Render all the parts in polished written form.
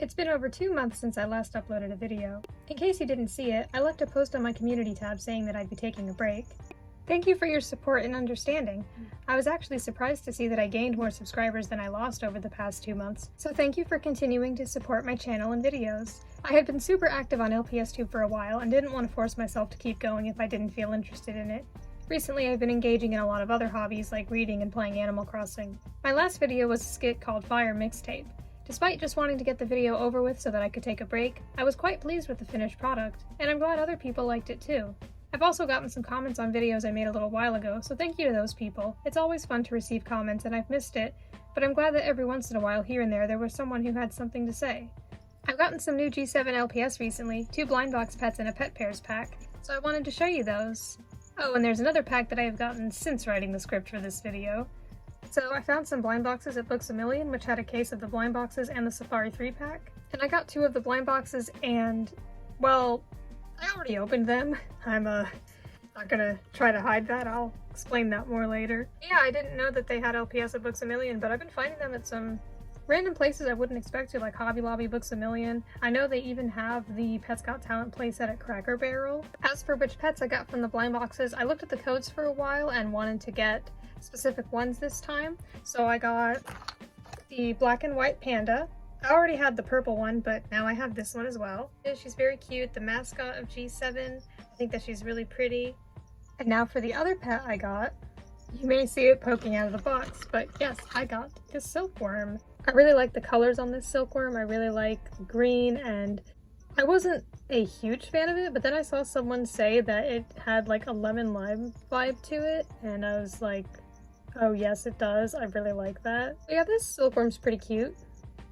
It's been over 2 months since I last uploaded a video. In case you didn't see it, I left a post on my community tab saying that I'd be taking a break. Thank you for your support and understanding. I was actually surprised to see that I gained more subscribers than I lost over the past 2 months, so thank you for continuing to support my channel and videos. I had been super active on LPSTube for a while and didn't want to force myself to keep going if I didn't feel interested in it. Recently, I've been engaging in a lot of other hobbies like reading and playing Animal Crossing. My last video was a skit called Fire Mixtape. Despite just wanting to get the video over with so that I could take a break, I was quite pleased with the finished product, and I'm glad other people liked it too. I've also gotten some comments on videos I made a little while ago, so thank you to those people. It's always fun to receive comments and I've missed it, but I'm glad that every once in a while here and there was someone who had something to say. I've gotten some new G7 LPS recently, 2 blind box pets and a pet pairs pack, so I wanted to show you those. Oh, and there's another pack that I have gotten since writing the script for this video. So I found some blind boxes at Books A Million, which had a case of the blind boxes and the Safari 3 pack. And I got 2 of the blind boxes and, well, I already opened them. I'm not gonna try to hide that, I'll explain that more later. Yeah, I didn't know that they had LPS at Books A Million, but I've been finding them at some random places I wouldn't expect to, like Hobby Lobby, Books A Million. I know they even have the Pets Got Talent playset at Cracker Barrel. As for which pets I got from the blind boxes, I looked at the codes for a while and wanted to get specific ones this time. So I got the black and white panda. I already had the purple one, but now I have this one as well. She's very cute, the mascot of G7. I think that she's really pretty. And now for the other pet I got. You may see it poking out of the box, but yes, I got this silkworm. I really like the colors on this silkworm. I really like the green, and I wasn't a huge fan of it, but then I saw someone say that it had like a lemon lime vibe to it, and I was like, oh yes it does, I really like that. But yeah, this silkworm's pretty cute.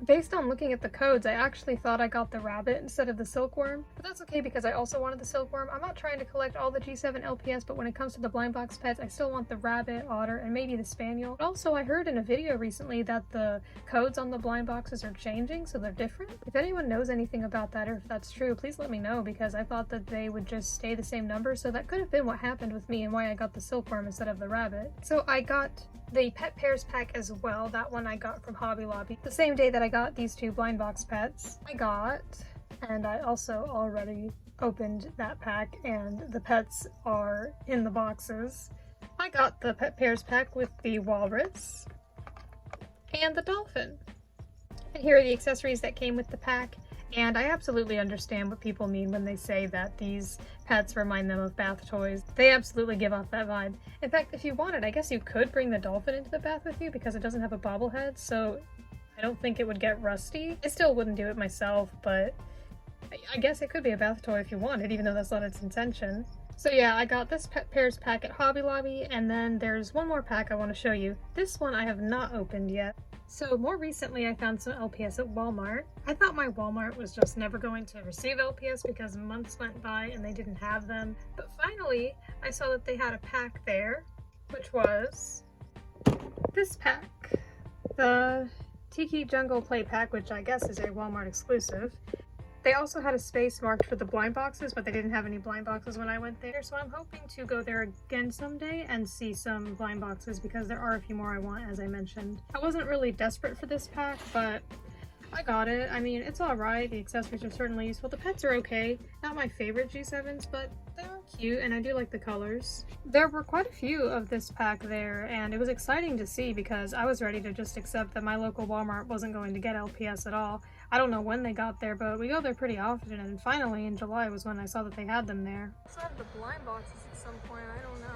Based on looking at the codes, I actually thought I got the rabbit instead of the silkworm, but that's okay because I also wanted the silkworm. I'm not trying to collect all the G7 LPS, but when it comes to the blind box pets, I still want the rabbit, otter, and maybe the spaniel. But also, I heard in a video recently that the codes on the blind boxes are changing, so they're different. If anyone knows anything about that or if that's true, please let me know, because I thought that they would just stay the same number, so that could have been what happened with me and why I got the silkworm instead of the rabbit. So I got the pet pairs pack as well. That one I got from Hobby Lobby the same day that I got these 2 blind box pets. And I also already opened that pack, and the pets are in the boxes. I got the pet pairs pack with the walrus and the dolphin. And here are the accessories that came with the pack. And I absolutely understand what people mean when they say that these pets remind them of bath toys. They absolutely give off that vibe. In fact, if you wanted, I guess you could bring the dolphin into the bath with you because it doesn't have a bobblehead, so I don't think it would get rusty. I still wouldn't do it myself, but I guess it could be a bath toy if you wanted, even though that's not its intention. So yeah, I got this pet pairs pack at Hobby Lobby, and then there's one more pack I want to show you. This one I have not opened yet. So more recently I found some LPS at Walmart. I thought my Walmart was just never going to receive LPS because months went by and they didn't have them. But finally I saw that they had a pack there, which was this pack. The Tiki Jungle Play Pack, which I guess is a Walmart exclusive. They also had a space marked for the blind boxes, but they didn't have any blind boxes when I went there, so I'm hoping to go there again someday and see some blind boxes because there are a few more I want, as I mentioned. I wasn't really desperate for this pack, but I got it. I mean, it's alright. The accessories are certainly useful. The pets are okay. Not my favorite G7s, but they're cute and I do like the colors. There were quite a few of this pack there, and it was exciting to see because I was ready to just accept that my local Walmart wasn't going to get LPS at all. I don't know when they got there, but we go there pretty often, and finally in July was when I saw that they had them there. I saw the blind boxes at some point, I don't know.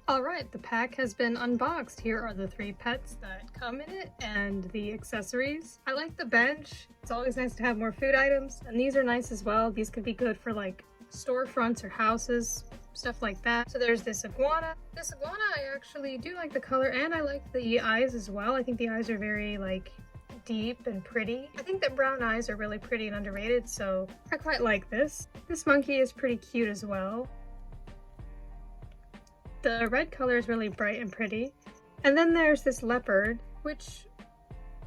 Alright, the pack has been unboxed. Here are the 3 pets that come in it and the accessories. I like the bench. It's always nice to have more food items, and these are nice as well. These could be good for like storefronts or houses, stuff like that. So there's this iguana. This iguana, I actually do like the color, and I like the eyes as well. I think the eyes are very like deep and pretty. I think that brown eyes are really pretty and underrated, so I quite like this. This monkey is pretty cute as well. The red color is really bright and pretty. And then there's this leopard, which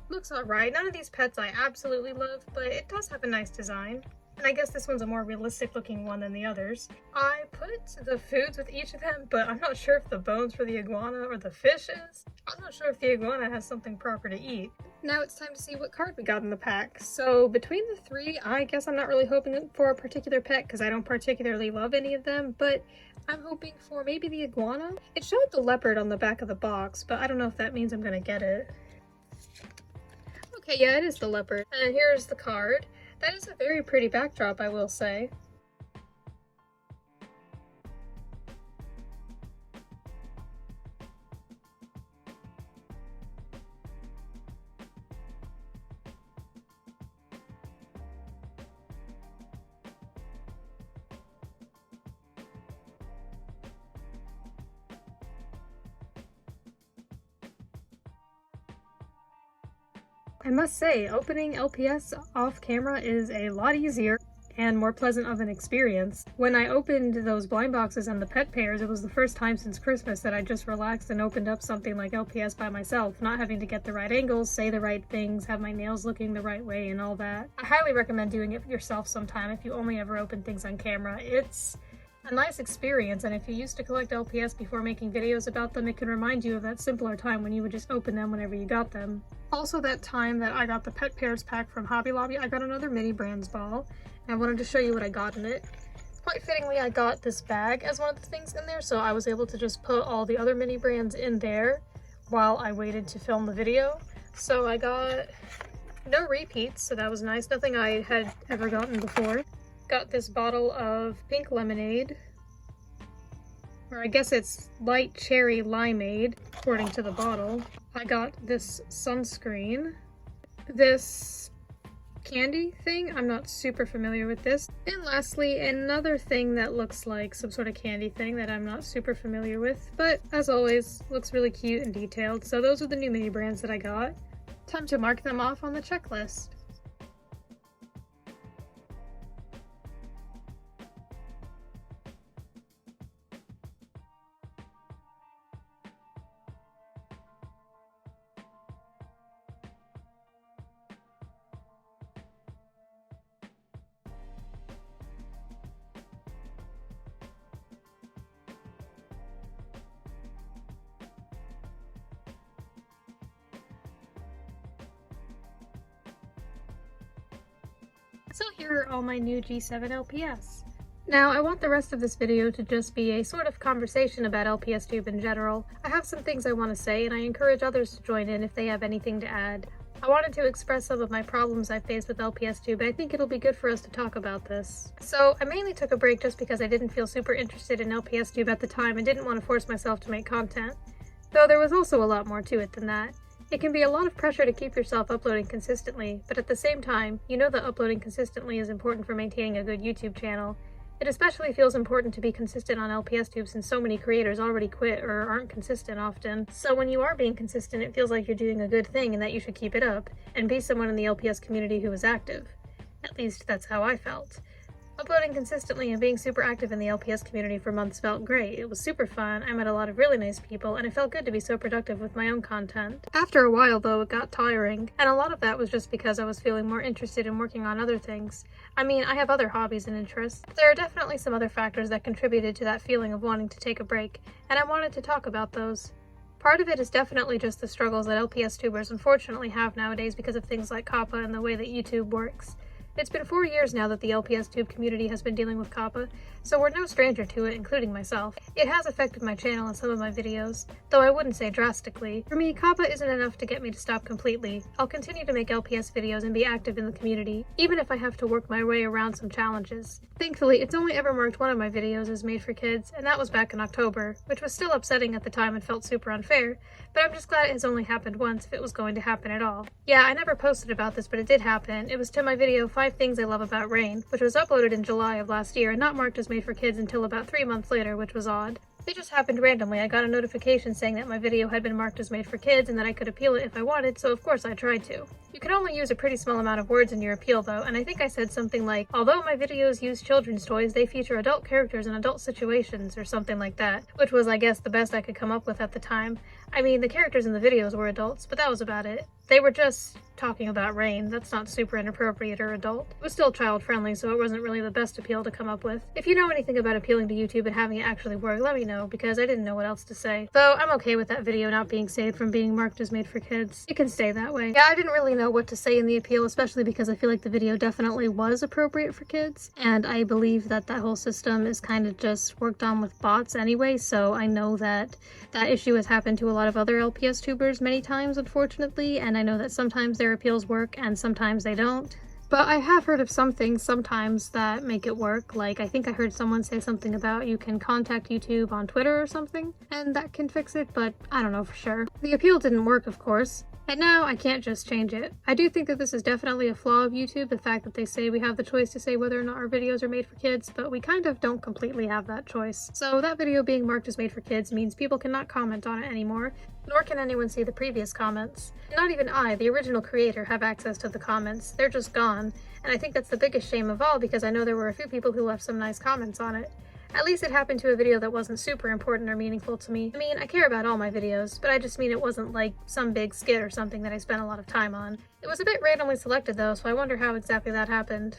Looks alright. None of these pets I absolutely love, but it does have a nice design. And I guess this one's a more realistic looking one than the others. I put the foods with each of them, but I'm not sure if the bones for the iguana or the fishes. I'm not sure if the iguana has something proper to eat. Now it's time to see what card we got in the pack. So between the three, I guess I'm not really hoping for a particular pet because I don't particularly love any of them, but I'm hoping for maybe the iguana. It showed the leopard on the back of the box, but I don't know if that means I'm gonna get it. Okay, yeah, it is the leopard. And here's the card. That is a very pretty backdrop, I will say. I must say, opening LPS off camera is a lot easier and more pleasant of an experience. When I opened those blind boxes and the pet pairs, it was the first time since Christmas that I just relaxed and opened up something like LPS by myself, not having to get the right angles, say the right things, have my nails looking the right way and all that. I highly recommend doing it yourself sometime if you only ever open things on camera. It's a nice experience, and if you used to collect LPS before making videos about them, it can remind you of that simpler time when you would just open them whenever you got them. Also, that time that I got the pet pairs pack from Hobby Lobby, I got another mini brands ball, and I wanted to show you what I got in it. Quite fittingly, I got this bag as one of the things in there, so I was able to just put all the other mini brands in there while I waited to film the video. So I got no repeats, so that was nice. Nothing I had ever gotten before. Got this bottle of pink lemonade, or I guess it's light cherry limeade, according to the bottle. I got this sunscreen, this candy thing, I'm not super familiar with this, and lastly, another thing that looks like some sort of candy thing that I'm not super familiar with, but as always, looks really cute and detailed. So those are the new mini brands that I got. Time to mark them off on the checklist. So here are all my new G7 LPS. Now I want the rest of this video to just be a sort of conversation about LPSTube in general. I have some things I want to say, and I encourage others to join in if they have anything to add. I wanted to express some of my problems I faced with LPSTube, and I think it'll be good for us to talk about this. So I mainly took a break just because I didn't feel super interested in LPSTube at the time and didn't want to force myself to make content. Though there was also a lot more to it than that. It can be a lot of pressure to keep yourself uploading consistently, but at the same time, you know that uploading consistently is important for maintaining a good YouTube channel. It especially feels important to be consistent on LPSTube since so many creators already quit or aren't consistent often. So when you are being consistent, it feels like you're doing a good thing and that you should keep it up, and be someone in the LPS community who is active. At least that's how I felt. Uploading consistently and being super active in the LPS community for months felt great. It was super fun, I met a lot of really nice people, and it felt good to be so productive with my own content. After a while though, it got tiring, and a lot of that was just because I was feeling more interested in working on other things. I mean, I have other hobbies and interests, but there are definitely some other factors that contributed to that feeling of wanting to take a break, and I wanted to talk about those. Part of it is definitely just the struggles that LPS tubers unfortunately have nowadays because of things like COPPA and the way that YouTube works. It's been 4 years now that the LPSTube community has been dealing with COPPA, so we're no stranger to it, including myself. It has affected my channel and some of my videos, though I wouldn't say drastically. For me, COPPA isn't enough to get me to stop completely. I'll continue to make LPS videos and be active in the community, even if I have to work my way around some challenges. Thankfully, it's only ever marked one of my videos as made for kids, and that was back in October, which was still upsetting at the time and felt super unfair, but I'm just glad it has only happened once if it was going to happen at all. Yeah, I never posted about this, but it did happen. It was to my video 5 Things I Love About Rain, which was uploaded in July of last year and not marked as made for kids until about 3 months later, which was odd. It just happened randomly. I got a notification saying that my video had been marked as made for kids and that I could appeal it if I wanted, so of course I tried to. You can only use a pretty small amount of words in your appeal though, and I think I said something like, although my videos use children's toys, they feature adult characters in adult situations, or something like that, which was, I guess, the best I could come up with at the time. I mean, the characters in the videos were adults, but that was about it. They were just talking about rain. That's not super inappropriate or adult. It was still child friendly, so it wasn't really the best appeal to come up with. If you know anything about appealing to YouTube and having it actually work, let me know, because I didn't know what else to say. Though I'm okay with that video not being saved from being marked as made for kids. It can stay that way. Yeah, I didn't really know what to say in the appeal, especially because I feel like the video definitely was appropriate for kids, and I believe that that whole system is kind of just worked on with bots anyway, so I know that that issue has happened to a lot of other LPS tubers many times, unfortunately, and I know that sometimes their appeals work and sometimes they don't. But I have heard of some things sometimes that make it work, like I think I heard someone say something about you can contact YouTube on Twitter or something, and that can fix it, but I don't know for sure. The appeal didn't work, of course. And now I can't just change it. I do think that this is definitely a flaw of YouTube, the fact that they say we have the choice to say whether or not our videos are made for kids, but we kind of don't completely have that choice. So that video being marked as made for kids means people cannot comment on it anymore, nor can anyone see the previous comments. Not even I, the original creator, have access to the comments. They're just gone. And I think that's the biggest shame of all, because I know there were a few people who left some nice comments on it. At least it happened to a video that wasn't super important or meaningful to me. I mean, I care about all my videos, but I just mean it wasn't like some big skit or something that I spent a lot of time on. It was a bit randomly selected though, so I wonder how exactly that happened.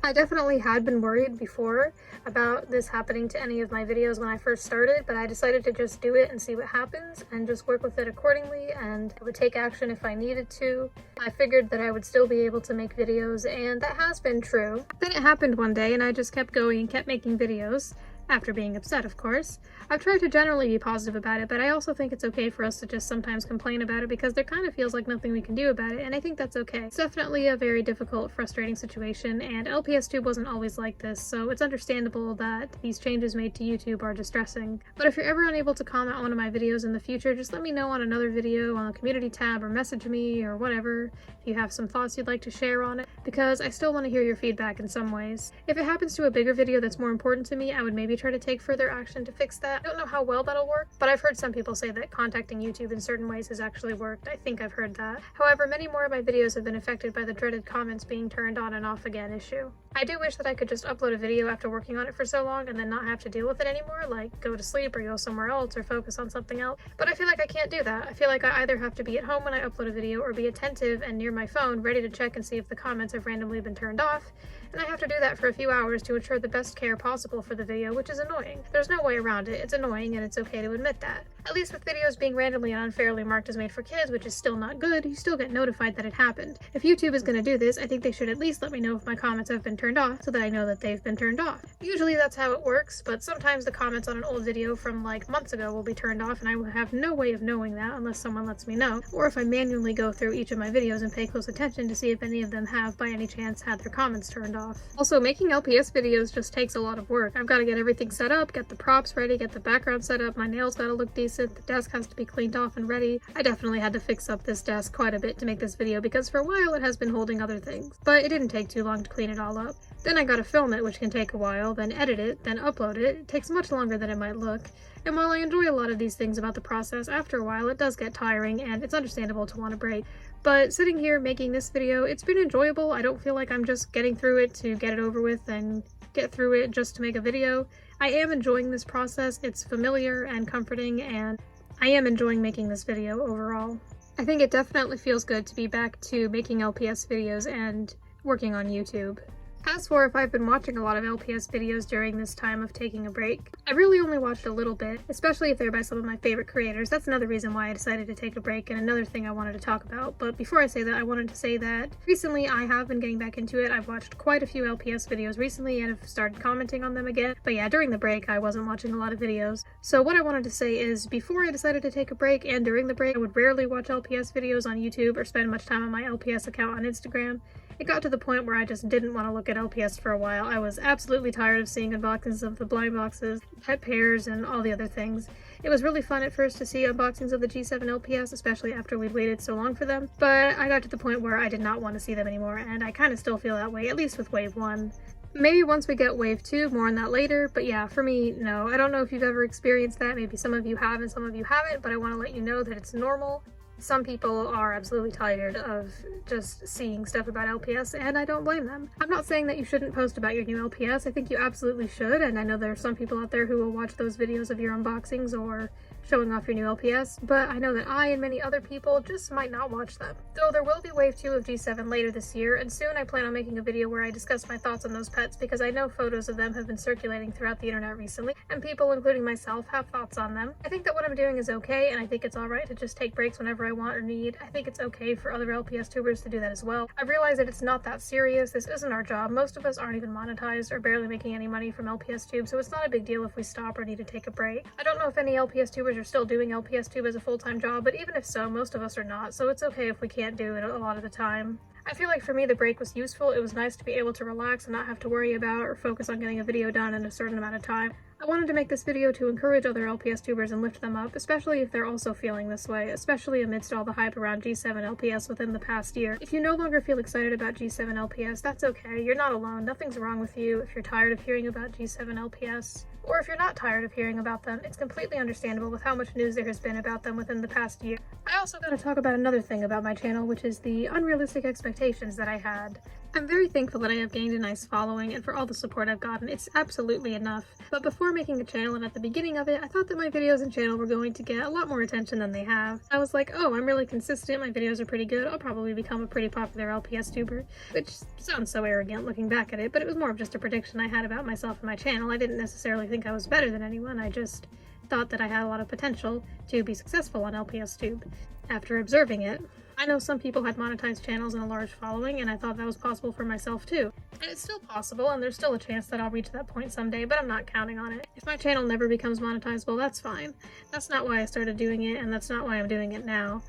I definitely had been worried before about this happening to any of my videos when I first started, but I decided to just do it and see what happens and just work with it accordingly, and I would take action if I needed to. I figured that I would still be able to make videos, and that has been true. Then it happened one day and I just kept going and kept making videos. After being upset, of course. I've tried to generally be positive about it, but I also think it's okay for us to just sometimes complain about it because there kind of feels like nothing we can do about it, and I think that's okay. It's definitely a very difficult, frustrating situation, and LPSTube wasn't always like this, so it's understandable that these changes made to YouTube are distressing. But if you're ever unable to comment on one of my videos in the future, just let me know on another video on the community tab or message me or whatever if you have some thoughts you'd like to share on it, because I still want to hear your feedback in some ways. If it happens to a bigger video that's more important to me, I would maybe try to take further action to fix that. I don't know how well that'll work, but I've heard some people say that contacting YouTube in certain ways has actually worked. I think I've heard that. However, many more of my videos have been affected by the dreaded comments being turned on and off again issue. I do wish that I could just upload a video after working on it for so long and then not have to deal with it anymore, like go to sleep or go somewhere else or focus on something else, but I feel like I can't do that. I feel like I either have to be at home when I upload a video or be attentive and near my phone, ready to check and see if the comments have randomly been turned off, and I have to do that for a few hours to ensure the best care possible for the video, which is annoying. There's no way around it. It's annoying, and it's okay to admit that. At least with videos being randomly and unfairly marked as made for kids, which is still not good, you still get notified that it happened. If YouTube is going to do this, I think they should at least let me know if my comments have been turned off, so that I know that they've been turned off. Usually that's how it works, but sometimes the comments on an old video from like months ago will be turned off, and I will have no way of knowing that unless someone lets me know, or if I manually go through each of my videos and pay close attention to see if any of them have by any chance had their comments turned off. Also, making LPS videos just takes a lot of work. I've got to get everything set up, get the props ready, get the background set up, my nails gotta look decent, the desk has to be cleaned off and ready. I definitely had to fix up this desk quite a bit to make this video because for a while it has been holding other things, but it didn't take too long to clean it all up. Then I gotta film it, which can take a while, then edit it, then upload it. It takes much longer than it might look. And while I enjoy a lot of these things about the process, after a while it does get tiring and it's understandable to want a break. But sitting here making this video, it's been enjoyable. I don't feel like I'm just getting through it to get it over with and get through it just to make a video. I am enjoying this process. It's familiar and comforting, and I am enjoying making this video overall. I think it definitely feels good to be back to making LPS videos and working on YouTube. As for if I've been watching a lot of LPS videos during this time of taking a break, I really only watched a little bit, especially if they're by some of my favorite creators. That's another reason why I decided to take a break and another thing I wanted to talk about. But before I say that, I wanted to say that recently I have been getting back into it. I've watched quite a few LPS videos recently and have started commenting on them again. But yeah, during the break, I wasn't watching a lot of videos. So what I wanted to say is before I decided to take a break and during the break, I would rarely watch LPS videos on YouTube or spend much time on my LPS account on Instagram. It got to the point where I just didn't want to look at LPS for a while. I was absolutely tired of seeing unboxings of the blind boxes, pet pairs, and all the other things. It was really fun at first to see unboxings of the G7 LPS, especially after we'd waited so long for them, but I got to the point where I did not want to see them anymore, and I kind of still feel that way, at least with Wave 1. Maybe once we get Wave 2, more on that later, but yeah, for me, no. I don't know if you've ever experienced that, maybe some of you have and some of you haven't, but I want to let you know that it's normal. Some people are absolutely tired of just seeing stuff about LPS, and I don't blame them. I'm not saying that you shouldn't post about your new LPS. I think you absolutely should, and I know there are some people out there who will watch those videos of your unboxings or showing off your new LPS, but I know that I and many other people just might not watch them. Though there will be Wave 2 of G7 later this year, and soon I plan on making a video where I discuss my thoughts on those pets because I know photos of them have been circulating throughout the internet recently, and people, including myself, have thoughts on them. I think that what I'm doing is okay, and I think it's alright to just take breaks whenever I want or need. I think it's okay for other LPS tubers to do that as well. I realize that it's not that serious. This isn't our job. Most of us aren't even monetized or barely making any money from LPSTube, so it's not a big deal if we stop or need to take a break. I don't know if any LPS tubers are still doing LPSTube as a full-time job, but even if so, most of us are not, so it's okay if we can't do it a lot of the time. I feel like for me the break was useful. It was nice to be able to relax and not have to worry about or focus on getting a video done in a certain amount of time. I wanted to make this video to encourage other LPS tubers and lift them up, especially if they're also feeling this way, especially amidst all the hype around G7 LPS within the past year. If you no longer feel excited about G7 LPS, that's okay. You're not alone. Nothing's wrong with you. If you're tired of hearing about G7 LPS, or if you're not tired of hearing about them, it's completely understandable with how much news there has been about them within the past year. I also gotta talk about another thing about my channel, which is the unrealistic expectations that I had. I'm very thankful that I have gained a nice following and for all the support I've gotten. It's absolutely enough. But before making a channel and at the beginning of it, I thought that my videos and channel were going to get a lot more attention than they have. I was like, oh, I'm really consistent, my videos are pretty good, I'll probably become a pretty popular LPS tuber, which sounds so arrogant looking back at it, but it was more of just a prediction I had about myself and my channel. I didn't necessarily think I was better than anyone, I just thought that I had a lot of potential to be successful on LPSTube. After observing it, I know some people had monetized channels and a large following, and I thought that was possible for myself too. And it's still possible, and there's still a chance that I'll reach that point someday, but I'm not counting on it. If my channel never becomes monetizable, that's fine. That's not why I started doing it, and that's not why I'm doing it now.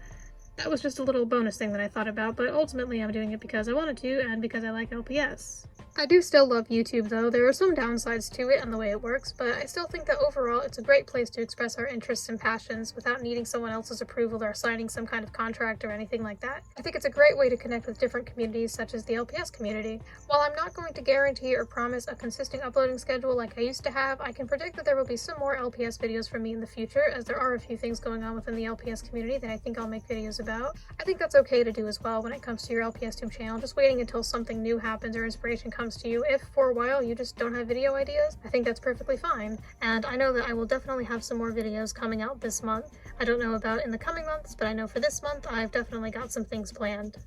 That was just a little bonus thing that I thought about, but ultimately I'm doing it because I wanted to, and because I like LPS. I do still love YouTube though. There are some downsides to it and the way it works, but I still think that overall it's a great place to express our interests and passions without needing someone else's approval or signing some kind of contract or anything like that. I think it's a great way to connect with different communities such as the LPS community. While I'm not going to guarantee or promise a consistent uploading schedule like I used to have, I can predict that there will be some more LPS videos from me in the future, as there are a few things going on within the LPS community that I think I'll make videos about. I think that's okay to do as well when it comes to your LPSTube channel, just waiting until something new happens or inspiration comes to you. If for a while you just don't have video ideas, I think that's perfectly fine. And I know that I will definitely have some more videos coming out this month. I don't know about in the coming months, but I know for this month I've definitely got some things planned.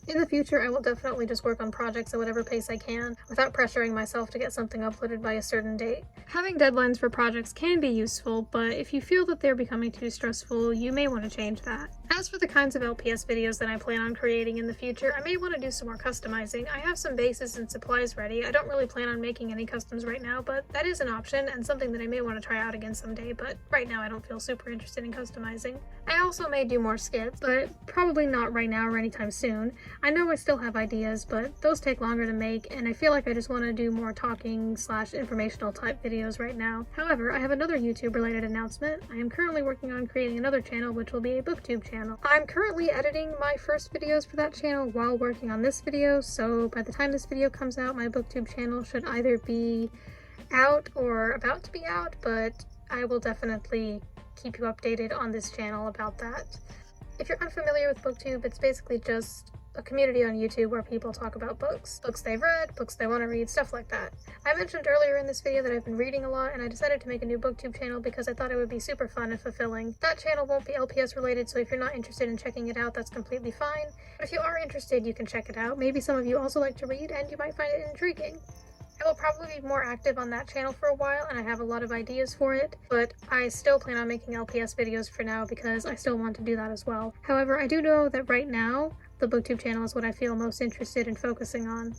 In the future, I will definitely just work on projects at whatever pace I can, without pressuring myself to get something uploaded by a certain date. Having deadlines for projects can be useful, but if you feel that they're becoming too stressful, you may want to change that. As for the kinds of LPS videos that I plan on creating in the future, I may want to do some more customizing. I have some bases and supplies ready. I don't really plan on making any customs right now, but that is an option and something that I may want to try out again someday, but right now I don't feel super interested in customizing. I also may do more skits, but probably not right now or anytime soon. I know I still have ideas, but those take longer to make, and I feel like I just want to do more talking / informational type videos right now. However, I have another YouTube related announcement. I am currently working on creating another channel, which will be a BookTube channel. I'm currently editing my first videos for that channel while working on this video, so by the time this video comes out, my BookTube channel should either be out or about to be out, but I will definitely keep you updated on this channel about that. If you're unfamiliar with BookTube, it's basically just a community on YouTube where people talk about books they've read, books they want to read, stuff like that. I mentioned earlier in this video that I've been reading a lot, and I decided to make a new BookTube channel because I thought it would be super fun and fulfilling. That channel won't be LPS related, so if you're not interested in checking it out, that's completely fine. But if you are interested, you can check it out. Maybe some of you also like to read, and you might find it intriguing. I will probably be more active on that channel for a while, and I have a lot of ideas for it, but I still plan on making LPS videos for now because I still want to do that as well. However, I do know that right now, the BookTube channel is what I feel most interested in focusing on.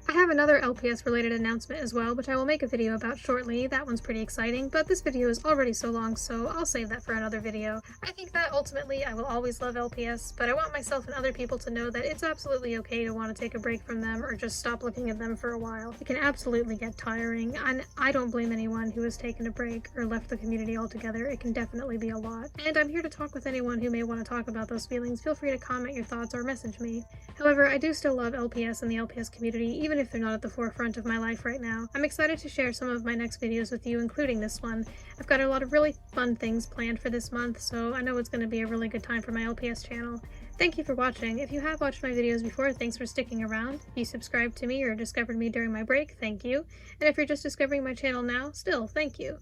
I have another LPS related announcement as well, which I will make a video about shortly. That one's pretty exciting, but this video is already so long, so I'll save that for another video. I think that ultimately I will always love LPS, but I want myself and other people to know that it's absolutely okay to want to take a break from them or just stop looking at them for a while. It can absolutely get tiring, and I don't blame anyone who has taken a break or left the community altogether. It can definitely be a lot. And I'm here to talk with anyone who may want to talk about those feelings. Feel free to comment your thoughts or message me. However, I do still love LPS and the LPS community, even even if they're not at the forefront of my life right now. I'm excited to share some of my next videos with you, including this one. I've got a lot of really fun things planned for this month, so I know it's going to be a really good time for my LPS channel. Thank you for watching. If you have watched my videos before, thanks for sticking around. If you subscribed to me or discovered me during my break, thank you. And if you're just discovering my channel now, still, thank you.